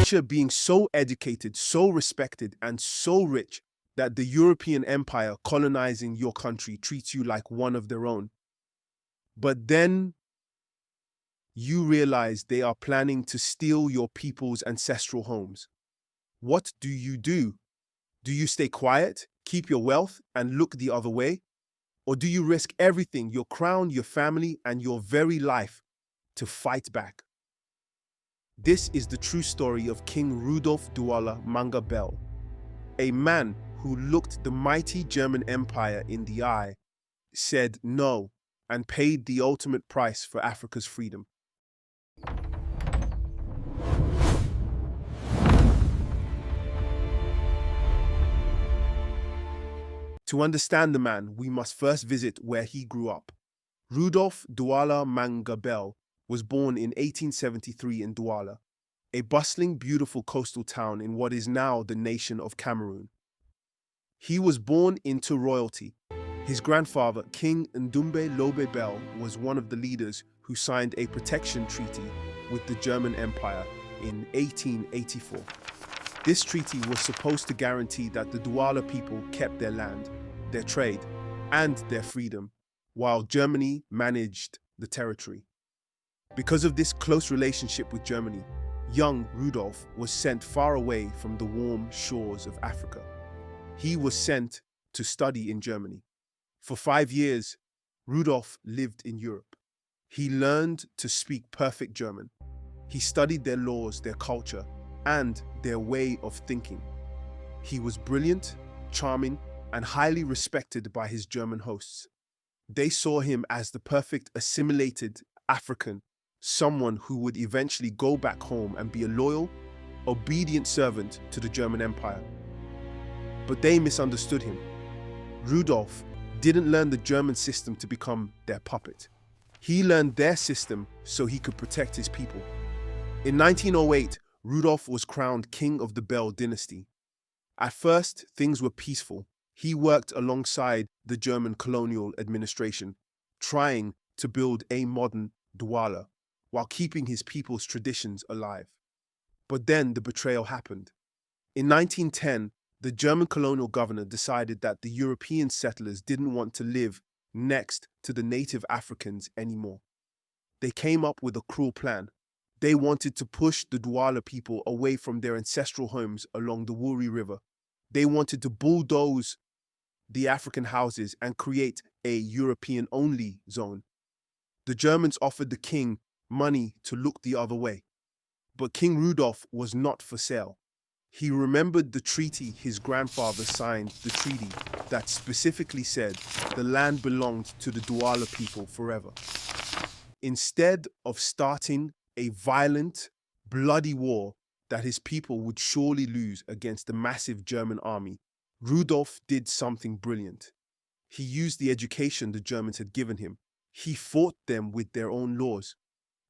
picture being so educated, so respected, and so rich that the European empire colonizing your country treats you like one of their own. But then you realize they are planning to steal your people's ancestral homes. What do? Do you stay quiet, keep your wealth, and look the other way? Or do you risk everything, your crown, your family, and your very life, to fight back? This is the true story of King Rudolf Duala Manga Bell, a man who looked the mighty German Empire in the eye, said no, and paid the ultimate price for Africa's freedom. To understand the man, we must first visit where he grew up. Rudolf Duala Manga Bell was born in 1873 in Douala, a bustling, beautiful coastal town in what is now the nation of Cameroon. He was born into royalty. His grandfather, King Ndoumbe Bell, was one of the leaders who signed a protection treaty with the German Empire in 1884. This treaty was supposed to guarantee that the Douala people kept their land, their trade, and their freedom, while Germany managed the territory. Because of this close relationship with Germany, young Rudolf was sent far away from the warm shores of Africa. He was sent to study in Germany. For 5 years, Rudolf lived in Europe. He learned to speak perfect German. He studied their laws, their culture, and their way of thinking. He was brilliant, charming, and highly respected by his German hosts. They saw him as the perfect assimilated African, someone who would eventually go back home and be a loyal, obedient servant to the German Empire. But they misunderstood him. Rudolf didn't learn the German system to become their puppet. He learned their system so he could protect his people. In 1908, Rudolf was crowned king of the Bell dynasty. At first, things were peaceful. He worked alongside the German colonial administration, trying to build a modern Douala while keeping his people's traditions alive. But then the betrayal happened. In 1910, the German colonial governor decided that the European settlers didn't want to live next to the native Africans anymore. They came up with a cruel plan. They wanted to push the Douala people away from their ancestral homes along the Wouri River. They wanted to bulldoze the African houses and create a European-only zone. The Germans offered the king money to look the other way. But King Rudolf was not for sale. He remembered the treaty his grandfather signed, the treaty that specifically said the land belonged to the Douala people forever. Instead of starting a violent, bloody war that his people would surely lose against the massive German army, Rudolf did something brilliant. He used the education the Germans had given him. He fought them with their own laws.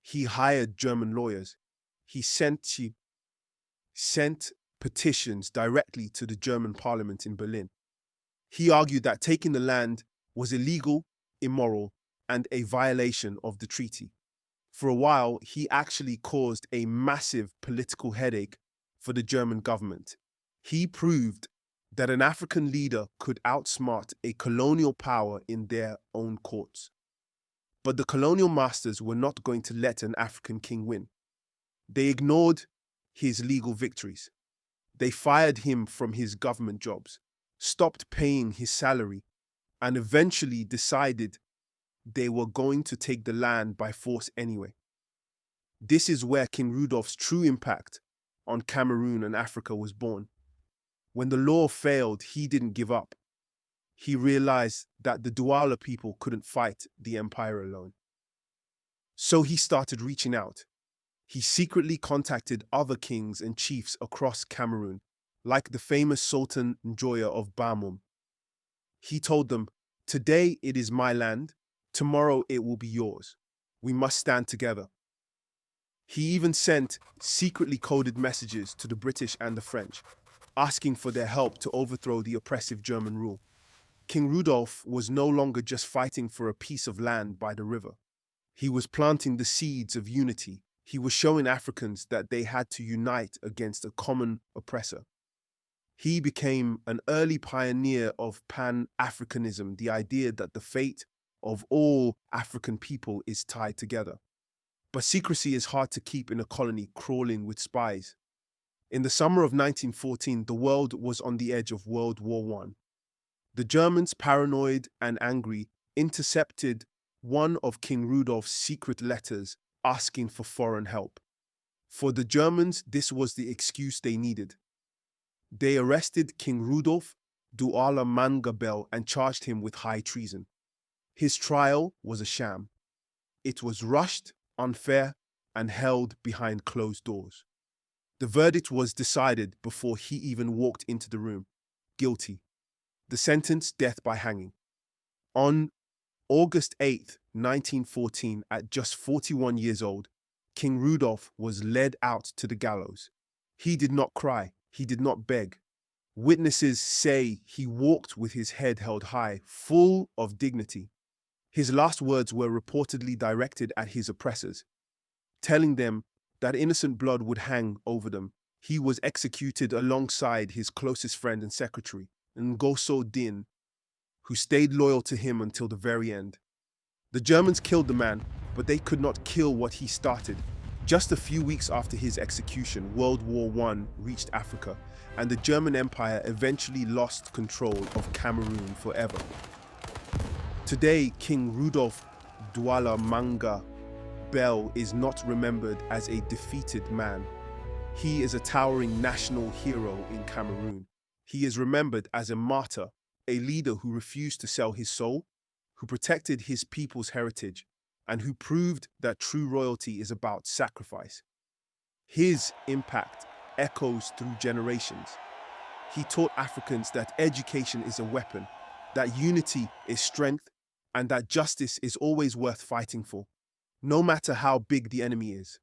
He hired German lawyers. He sent petitions directly to the German parliament in Berlin. He argued that taking the land was illegal, immoral, and a violation of the treaty. For a while, he actually caused a massive political headache for the German government. He proved that an African leader could outsmart a colonial power in their own courts. But the colonial masters were not going to let an African king win. They ignored his legal victories. They fired him from his government jobs, stopped paying his salary, and eventually decided they were going to take the land by force anyway. This is where King Rudolf's true impact on Cameroon and Africa was born. When the law failed, he didn't give up. He realized that the Douala people couldn't fight the empire alone. So he started reaching out. He secretly contacted other kings and chiefs across Cameroon, like the famous Sultan Njoya of Bamum. He told them, "Today it is my land, tomorrow it will be yours. We must stand together." He even sent secretly coded messages to the British and the French, asking for their help to overthrow the oppressive German rule. King Rudolf was no longer just fighting for a piece of land by the river. He was planting the seeds of unity, He was showing Africans that they had to unite against a common oppressor. He became an early pioneer of Pan-Africanism, the idea that the fate of all African people is tied together. But secrecy is hard to keep in a colony crawling with spies. In the summer of 1914, the world was on the edge of World War I. The Germans, paranoid and angry, intercepted one of King Rudolf's secret letters asking for foreign help. For the Germans, this was the excuse they needed. They arrested King Rudolf Duala Manga Bell and charged him with high treason. His trial was a sham. It was rushed, unfair, and held behind closed doors. The verdict was decided before he even walked into the room. Guilty. The sentence, death by hanging. On August 8, 1914, at just 41 years old, King Rudolf was led out to the gallows. He did not cry. He did not beg. Witnesses say he walked with his head held high, full of dignity. His last words were reportedly directed at his oppressors, telling them that innocent blood would hang over them. He was executed alongside his closest friend and secretary, Ngoso Din, who stayed loyal to him until the very end. The Germans killed the man, but they could not kill what he started. Just a few weeks after his execution, World War I reached Africa, and the German Empire eventually lost control of Cameroon forever. Today, King Rudolf Duala Manga Bell is not remembered as a defeated man. He is a towering national hero in Cameroon. He is remembered as a martyr, a leader who refused to sell his soul, who protected his people's heritage, and who proved that true royalty is about sacrifice. His impact echoes through generations. He taught Africans that education is a weapon, that unity is strength, and that justice is always worth fighting for, no matter how big the enemy is.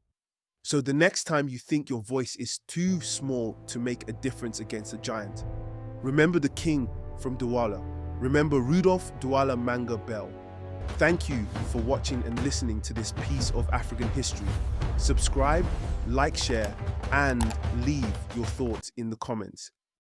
So the next time you think your voice is too small to make a difference against a giant, remember the king from Douala. Remember Rudolf Duala Manga Bell. Thank you for watching and listening to this piece of African history. Subscribe, like, share, and leave your thoughts in the comments.